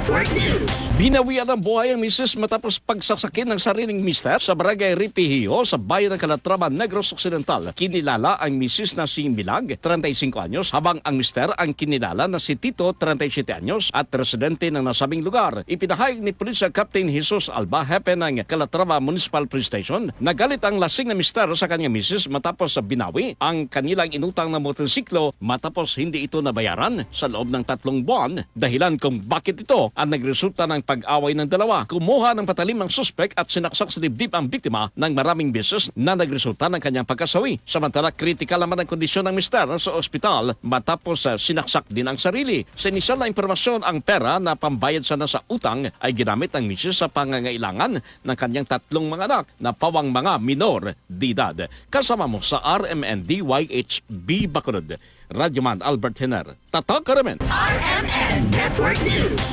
Network News. Binawian ng buhay ang misis matapos pagsasakin ng sariling mister sa barangay Ripihio sa bayan ng Calatrava, Negros Occidental. Kinilala ang misis na si Milag, 35 anyos, habang ang mister ang kinilala na si Tito, 37 anyos at residente ng nasabing lugar. Ipinahayag ni Pulisya Captain Jesus Alba, hepe ng Calatrava Municipal Police Station, nagalit ang lasing na mister sa kanyang misis matapos binawi ang kanilang inutang na motorsiklo matapos hindi ito nabayaran sa loob ng 3 buwan. Dahilan kung bakit ito ang nagresulta ng pag-away ng dalawa. Kumuha ng patalim ng suspek at sinaksak sa dibdib ang biktima ng maraming beses na nagresulta ng kanyang pagkasawi. Samantala, kritikal naman ang kondisyon ng mister sa ospital matapos sinaksak din ang sarili. Sa inisyal na impormasyon, ang pera na pambayad sana sa utang ay ginamit ng misis sa pangangailangan ng kanyang 3 mga anak na pawang mga minor de edad. Kasama mo sa RMN DYHB Bacolod, Radyoman Albert Hener, Tatak Karamen. RMN Network News.